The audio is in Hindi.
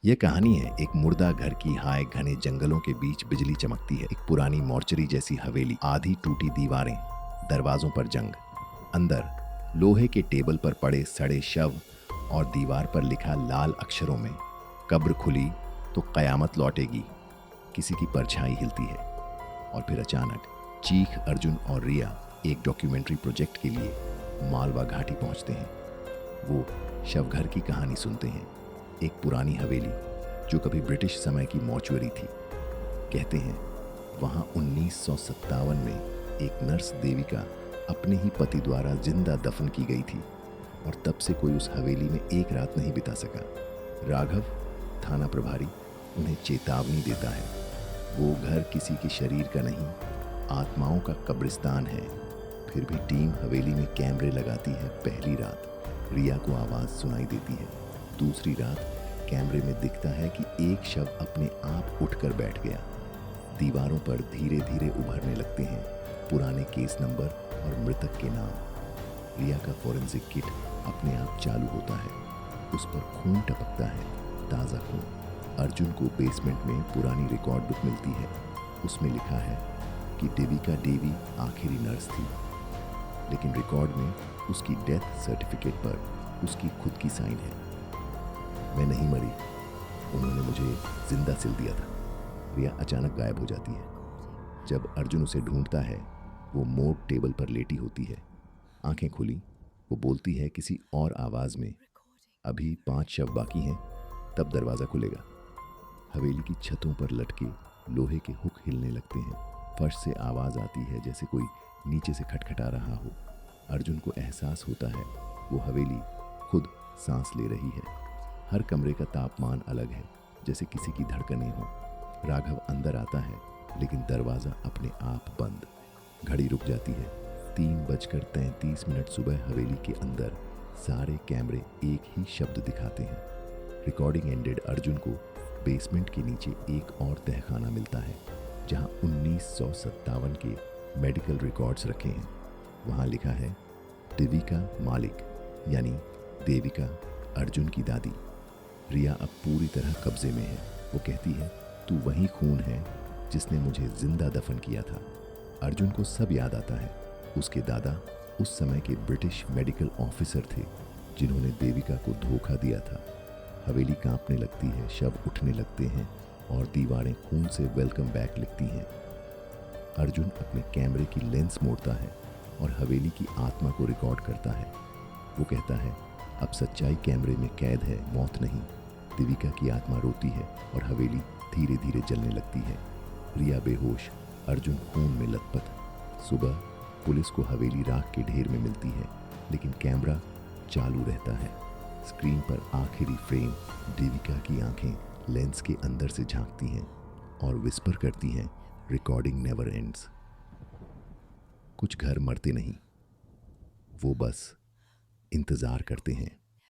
यह कहानी है एक मुर्दा घर की हाय घने जंगलों के बीच बिजली चमकती है। एक पुरानी मॉर्चरी जैसी हवेली, आधी टूटी दीवारें, दरवाजों पर जंग। अंदर लोहे के टेबल पर पड़े सड़े शव और दीवार पर लिखा लाल अक्षरों में, कब्र खुली तो कयामत लौटेगी। किसी की परछाई हिलती है और फिर अचानक चीख अर्जुन और रिया एक डॉक्यूमेंट्री प्रोजेक्ट के लिए मालवा घाटी पहुंचते हैं। वो शवघर की कहानी सुनते हैं, एक पुरानी हवेली जो कभी ब्रिटिश समय की मॉर्चुअरी थी। कहते हैं वहां 1957 में एक नर्स देविका अपने ही पति द्वारा जिंदा दफन की गई थी और तब से कोई उस हवेली में एक रात नहीं बिता सका। राघव, थाना प्रभारी, उन्हें चेतावनी देता है। वो घर किसी के शरीर का नहीं, आत्माओं का कब्रिस्तान है। फिर भी टीम हवेली में कैमरे लगाती है। पहली रात रिया को आवाज़ सुनाई देती है। दूसरी रात कैमरे में दिखता है कि एक शव अपने आप उठकर बैठ गया। दीवारों पर धीरे धीरे उभरने लगते हैं पुराने केस नंबर और मृतक के नाम। रिया का फॉरेंसिक किट अपने आप चालू होता है। उस पर खून टपकता है, ताज़ा खून। अर्जुन को बेसमेंट में पुरानी रिकॉर्ड बुक मिलती है। उसमें लिखा है कि देविका देवी आखिरी नर्स थी, लेकिन रिकॉर्ड में उसकी डेथ सर्टिफिकेट पर उसकी खुद की साइन है। मैं नहीं मरी, उन्होंने मुझे जिंदा सिल दिया था। रिया अचानक गायब हो जाती है। जब अर्जुन उसे ढूंढता है, वो मोड़ टेबल पर लेटी होती है, आंखें खुली। वो बोलती है किसी और आवाज़ में, अभी 5 शव बाकी हैं, तब दरवाज़ा खुलेगा। हवेली की छतों पर लटके लोहे के हुक हिलने लगते हैं। फर्श से आवाज़ आती है जैसे कोई नीचे से खटखटा रहा हो। अर्जुन को एहसास होता है वो हवेली खुद सांस ले रही है। हर कमरे का तापमान अलग है, जैसे किसी की धड़कनें हों। राघव अंदर आता है, लेकिन दरवाज़ा अपने आप बंद। घड़ी रुक जाती है। 3:33 सुबह। हवेली के अंदर सारे कैमरे एक ही शब्द दिखाते हैं, रिकॉर्डिंग एंडेड। अर्जुन को बेसमेंट के नीचे एक और तहखाना मिलता है, जहां 1957 के मेडिकल रिकॉर्ड्स रखे हैं। वहां लिखा है देविका मालिक, यानी देविका, अर्जुन की दादी। रिया अब पूरी तरह कब्जे में है। वो कहती है, तू वही खून है जिसने मुझे जिंदा दफन किया था। अर्जुन को सब याद आता है। उसके दादा उस समय के ब्रिटिश मेडिकल ऑफिसर थे जिन्होंने देविका को धोखा दिया था। हवेली कांपने लगती है, शव उठने लगते हैं और दीवारें खून से वेलकम बैक लिखती हैं। अर्जुन अपने कैमरे की लेंस मोड़ता है और हवेली की आत्मा को रिकॉर्ड करता है। वो कहता है, अब सच्चाई कैमरे में कैद है, मौत नहीं। देविका की आत्मा रोती है और हवेली धीरे धीरे जलने लगती है। रिया बेहोश, अर्जुन खून में लथपथ। सुबह पुलिस को हवेली राख के ढेर में मिलती है, लेकिन कैमरा चालू रहता है। स्क्रीन पर आखिरी फ्रेम, देविका की आंखें लेंस के अंदर से झांकती हैं और विस्पर करती हैं, रिकॉर्डिंग नेवर एंड्स। कुछ घर मरते नहीं, वो बस इंतजार करते हैं।